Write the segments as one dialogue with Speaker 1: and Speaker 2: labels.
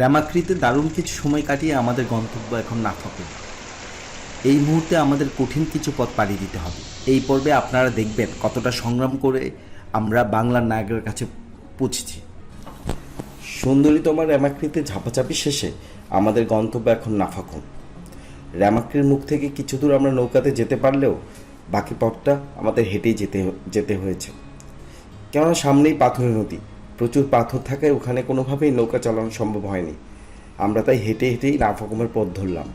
Speaker 1: রামাক্রিতে দারুণ কিছু সময় কাটিয়ে আমাদের গন্তব্য এখন নাফাকুম। এই মুহূর্তে আমাদের কঠিন কিছু পথ পাড়ি দিতে হবে। এই পর্বে আপনারা দেখবেন কতটা সংগ্রাম করে আমরা বাংলার নায়কের কাছে পৌঁছেছি। সুন্দরী তোমার রামাক্রিতে ঝাপাঝাপি শেষে আমাদের গন্তব্য এখন নাফাকুম। রামাক্রির মুখ থেকে কিছু দূর আমরা নৌকাতে যেতে পারলেও বাকি পথটা আমাদের হেঁটেই যেতে হয়েছে, কেননা সামনেই পাথরের নদী। প্রচুর পাথর থাকায় ওখানে কোনোভাবেই নৌকা চালানো সম্ভব হয়নি। আমরা তাই হেঁটেই নাফাকুমের পথ ধরলাম।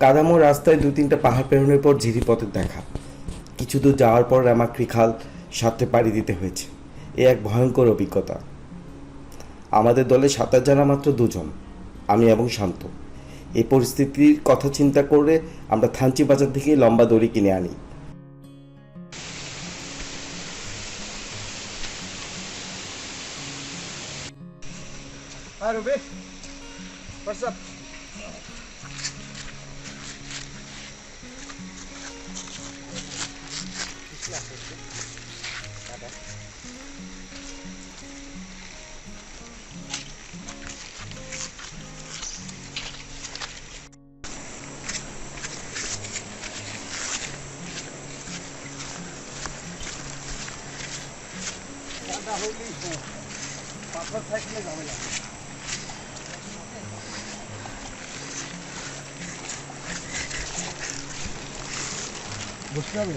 Speaker 1: কাদামো রাস্তায় 2-3টা পাহাড় পেরোনোর পর ঝিরিপথের দেখা। কিছু দূর যাওয়ার পর রামাক্রি খাল সাঁতরে পাড়ি দিতে হয়েছে। এ এক ভয়ঙ্কর অভিজ্ঞতা। আমাদের দলে সাঁতার জানা মাত্র 2 জন, আমি এবং শান্ত। এই পরিস্থিতির কথা চিন্তা করে আমরা থানচি বাজার থেকে লম্বা দড়ি কিনে আনি।
Speaker 2: Robi, what's up? পাথর থাকলে যাবে না। বুঝতে হবে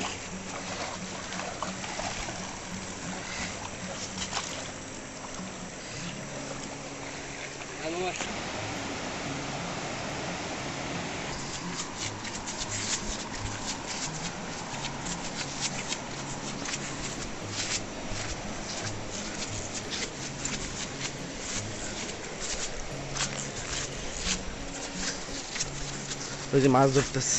Speaker 2: ওই যে মাছ ধরতেছে।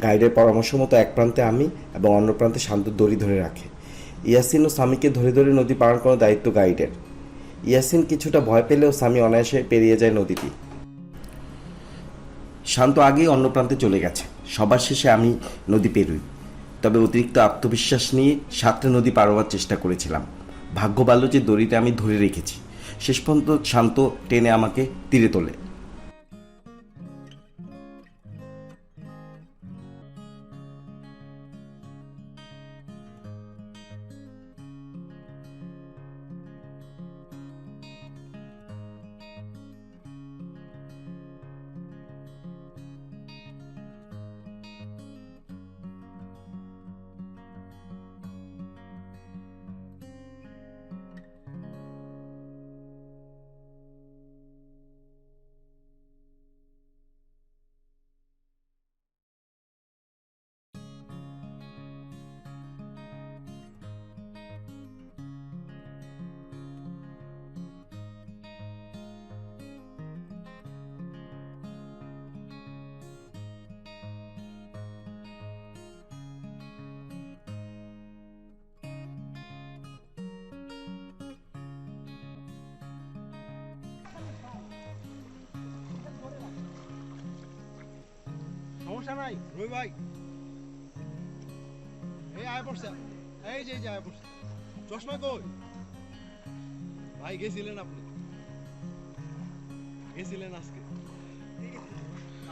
Speaker 1: গাইডের পরামর্শ মতো এক প্রান্তে আমি এবং অন্য প্রান্তে শান্ত দড়ি ধরে রাখে। ইয়াসিন ও সামিকে ধরে ধরে নদী পার করার দায়িত্ব গাইডের। ইয়াসিন কিছুটা ভয় পেলেও সামি অনায়াসে পেরিয়ে যায় নদীটি। শান্ত আগেই অন্য প্রান্তে চলে গেছে। সবার শেষে আমি নদী পেরুই, তবে অতিরিক্ত আত্মবিশ্বাস নিয়ে সাঁতরে নদী পার হওয়ার চেষ্টা করেছিলাম। ভাগ্য ভালো যে দড়িটা আমি ধরে রেখেছি। শেষ পর্যন্ত শান্ত টেনে আমাকে তীরে তোলে।
Speaker 2: সমস্যা নাই রবি ভাই, এই আয় পড়ছে, এই যে আয় পড়ছে। চশমা কই ভাই? গেছিলেন আপনি? গেছিলেন আজকে?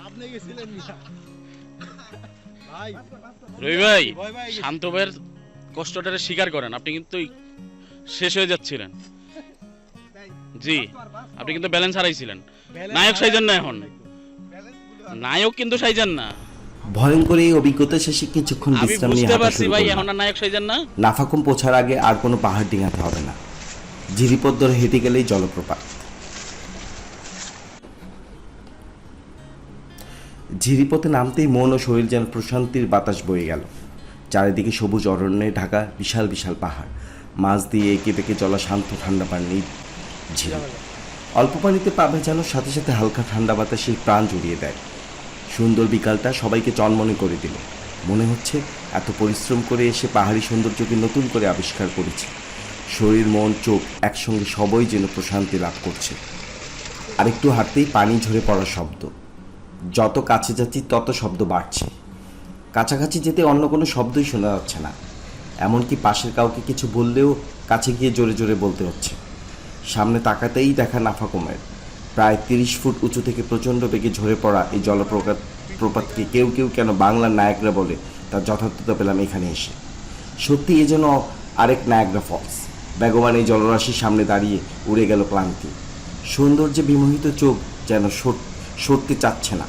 Speaker 2: আপনি গেছিলেন ভাই?
Speaker 3: রবি ভাই, শান্ত ভাইয়ের কষ্টটারে স্বীকার করেন। আপনি কিন্তু শেষ হয়ে যাচ্ছিলেন। জি, আপনি কিন্তু ব্যালেন্স হারাইছিলেন। নায়ক সাইজেন না এখন, নায়ক কিন্তু সাইজেন না।
Speaker 1: ভয়ঙ্কর এই অভিজ্ঞতা শেষে কিছুক্ষণ
Speaker 3: আমি
Speaker 1: বিশ্রাম নিয়ে
Speaker 3: বুঝতে
Speaker 1: হাঁটা
Speaker 3: পারছি
Speaker 1: শুরু
Speaker 3: ভাই,
Speaker 1: করলাম।
Speaker 3: এখন আর নায়ক সাইজেন না।
Speaker 1: নাফাকুম পৌঁছার আগে আর কোনো পাহাড় ডিঙাতে হবে না। ঝিরিপথ ধরে হেঁটে গেলেই জলপ্রপাত। ঝিরিপথে নামতেই মন ও শরীর যেন প্রশান্তির বাতাস বয়ে গেল। চারিদিকে সবুজ অরণ্যে ঢাকা বিশাল বিশাল পাহাড়, মাছ দিয়ে এঁকে বেঁকে চলা শান্ত ঠান্ডা পানির ঝিল। অল্প পানিতে পা ভেজানোর সাথে সাথে হালকা ঠান্ডা বাতাসে প্রাণ জুড়িয়ে দেয়। সুন্দর বিকালটা সবাইকে চনমনে করে দিল। মনে হচ্ছে এত পরিশ্রম করে এসে পাহাড়ি সৌন্দর্যকে নতুন করে আবিষ্কার করেছি। শরীর, মন, চোখ একসঙ্গে সবই যেন প্রশান্তি লাভ করছে। আরেকটু হাঁটতেই পানি ঝরে পড়ার শব্দ। যত কাছে যাচ্ছি তত শব্দ বাড়ছে। কাছাকাছি যেতে অন্য কোনো শব্দই শোনা যাচ্ছে না। এমনকি পাশের কাউকে কিছু বললেও কাছে গিয়ে জোরে জোরে বলতে হচ্ছে। সামনে তাকাতেই দেখা নাফাকুমের প্রায় 30 ফুট উঁচু থেকে প্রচণ্ড বেগে ঝরে পড়া এই প্রপাতকে কেউ কেউ কেন বাংলার নায়াগ্রা বলে, তার যথার্থতা পেলাম এখানে এসে। সত্যি এ যেন আরেক নায়াগ্রা ফলস। বেগবান এই জলরাশির সামনে দাঁড়িয়ে উড়ে গেল ক্লান্তি। সৌন্দর্যে বিমোহিত চোখ যেন সরতে চাচ্ছে না।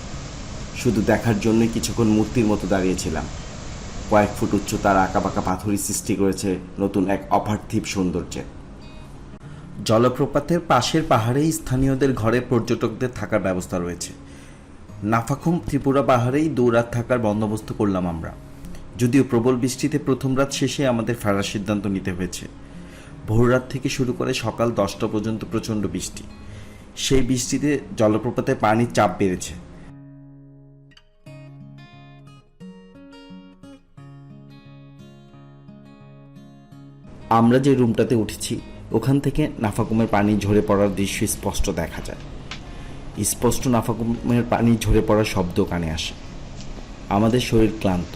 Speaker 1: শুধু দেখার জন্যই কিছুক্ষণ মূর্তির মতো দাঁড়িয়েছিলাম। কয়েক ফুট উচ্চতার আঁকাবাঁকা পাথরই সৃষ্টি করেছে নতুন এক অপার্থিব সৌন্দর্যের। জলপ্রপাতের পাশের পাহাড়েই স্থানীয়দের ঘরে পর্যটকদের থাকার ব্যবস্থা রয়েছে। নাফাখুম ত্রিপুরা পাহাড়েই 2 রাত থাকার বন্দোবস্ত করলাম আমরা। যদিও প্রবল বৃষ্টিতে প্রথম রাত শেষে আমাদের ফেরার সিদ্ধান্ত নিতে হয়েছে। ভোররাত থেকে শুরু করে সকাল 10টা পর্যন্ত প্রচণ্ড বৃষ্টি। সেই বৃষ্টিতে জলপ্রপাতে পানির চাপ বেড়েছে। আমরা যে রুমটাতে উঠেছি ওখান থেকে নাফাকুমের পানি ঝরে পড়ার দৃশ্য স্পষ্ট দেখা যায়। স্পষ্ট নাফাকুমের পানি ঝরে পড়ার শব্দ কানে আসে। আমাদের শরীর ক্লান্ত,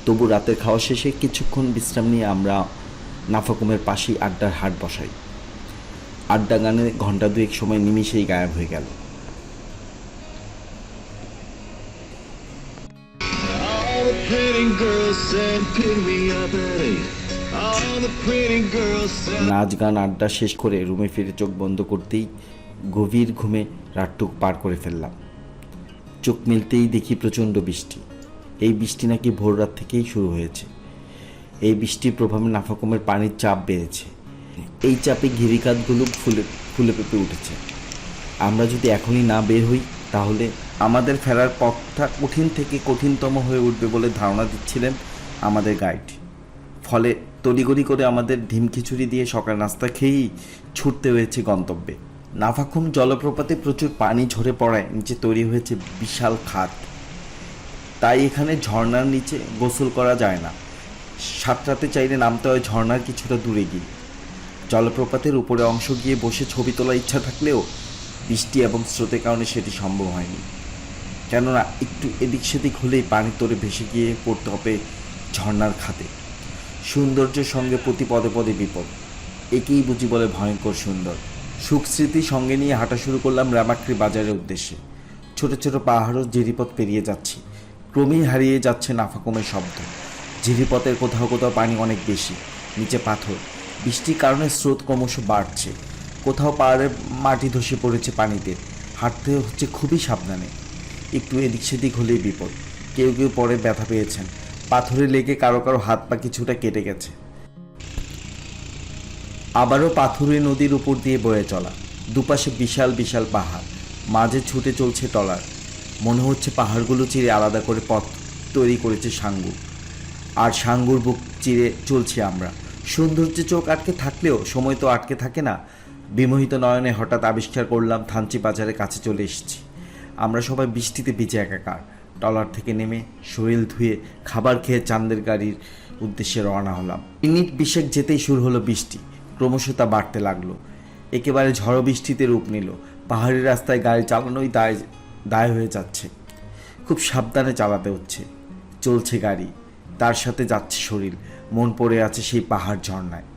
Speaker 1: তবু রাতের খাওয়া শেষে কিছুক্ষণ বিশ্রাম নিয়ে আমরা নাফাকুমের পাশেই আড্ডার হাট বসাই। আড্ডা গানে ঘন্টা 2 সময় নিমিশেই গায়েব হয়ে গেল। নাচ গান আড্ডা শেষ করে রুমে ফিরে চোখ বন্ধ করতেই গভীর ঘুমে রাতটুক পার করে ফেললাম। চোখ মেলতেই দেখি প্রচণ্ড বৃষ্টি। এই বৃষ্টি নাকি ভোর রাত থেকেই শুরু হয়েছে। এই বৃষ্টির প্রভাবে নাফাকুমের পানির চাপ বেড়েছে। এই চাপে গিরিকাতগুলো ফুলে পেঁপে উঠেছে। আমরা যদি এখনই না বের হই তাহলে আমাদের ফেরার পথটা কঠিন থেকে কঠিনতম হয়ে উঠবে বলে ধারণা দিচ্ছিলেন আমাদের গাইড। ফলে তড়িগড়ি করে আমাদের ডিম খিচুড়ি দিয়ে সকাল নাস্তা খেয়েই ছুটতে হয়েছে গন্তব্যে। নাফাখুম জলপ্রপাতে প্রচুর পানি ঝরে পড়ায় নিচে তৈরি হয়েছে বিশাল খাদ। তাই এখানে ঝর্ণার নিচে গোসল করা যায় না। সাঁতরাতে চাইলে নামতে হয় ঝর্ণার কিছুটা দূরে গিয়ে। জলপ্রপাতের উপরে অংশ গিয়ে বসে ছবি তোলার ইচ্ছা থাকলেও বৃষ্টি এবং স্রোতের কারণে সেটি সম্ভব হয়নি। কেননা একটু এদিক সেদিক হলেই পানির তোরে ভেসে গিয়ে পড়তে হবে ঝর্ণার খাতে। সৌন্দর্যের সঙ্গে প্রতি পদে পদে বিপদ, একেই বুঝি বলে ভয়ঙ্কর সুন্দর। সুখ স্মৃতি সঙ্গে নিয়ে হাঁটা শুরু করলাম রামাক্রি বাজারের উদ্দেশ্যে। ছোট ছোট পাহাড় ও জিরিপথ পেরিয়ে যাচ্ছি। ক্রমেই হারিয়ে যাচ্ছে নাফাকুমের শব্দ। জিরিপথের কোথাও কোথাও পানি অনেক বেশি, নিচে পাথর। বৃষ্টির কারণে স্রোত ক্রমশ বাড়ছে। কোথাও পাহাড়ের মাটি ধসে পড়েছে পানিতে। হাঁটতে হচ্ছে খুবই সাবধানে। একটু এদিক সেদিক হলেই বিপদ। কেউ কেউ পরে ব্যথা পেয়েছেন। পাথরে লেগে কারো কারো হাত পা কিছুটা কেটে গেছে। আবারও পাথুরে নদীর উপর দিয়ে বয়ে চলা। দুপাশে বিশাল বিশাল পাহাড়, মাঝে ছুটে চলছে ট্রলার। মনে হচ্ছে পাহাড়গুলো চিরে আলাদা করে পথ তৈরি করেছে সাঙ্গু। আর সাঙ্গুর বুক চিরে চলছি আমরা। সৌন্দর্যে চোখ আটকে থাকলেও সময় তো আটকে থাকে না। বিমোহিত নয়নে হঠাৎ আবিষ্কার করলাম থানচি বাজারের কাছে চলে এসেছি। আমরা সবাই বৃষ্টিতে ভিজে একাকার। ট্রলার থেকে নেমে শরীর ধুয়ে খাবার খেয়ে চাঁদের গাড়ির উদ্দেশ্যে রওনা হলাম। মিনিট 20 যেতেই শুরু হলো বৃষ্টি। ক্রমশ তা বাড়তে লাগলো। একেবারে ঝড়ো বৃষ্টিতে রূপ নিল। পাহাড়ি রাস্তায় গাড়ি চালানোই দায় হয়ে যাচ্ছে। খুব সাবধানে চালাতে হচ্ছে। চলছে গাড়ি, তার সাথে যাচ্ছে শরীর। মন পড়ে আছে সেই পাহাড় ঝর্ণায়।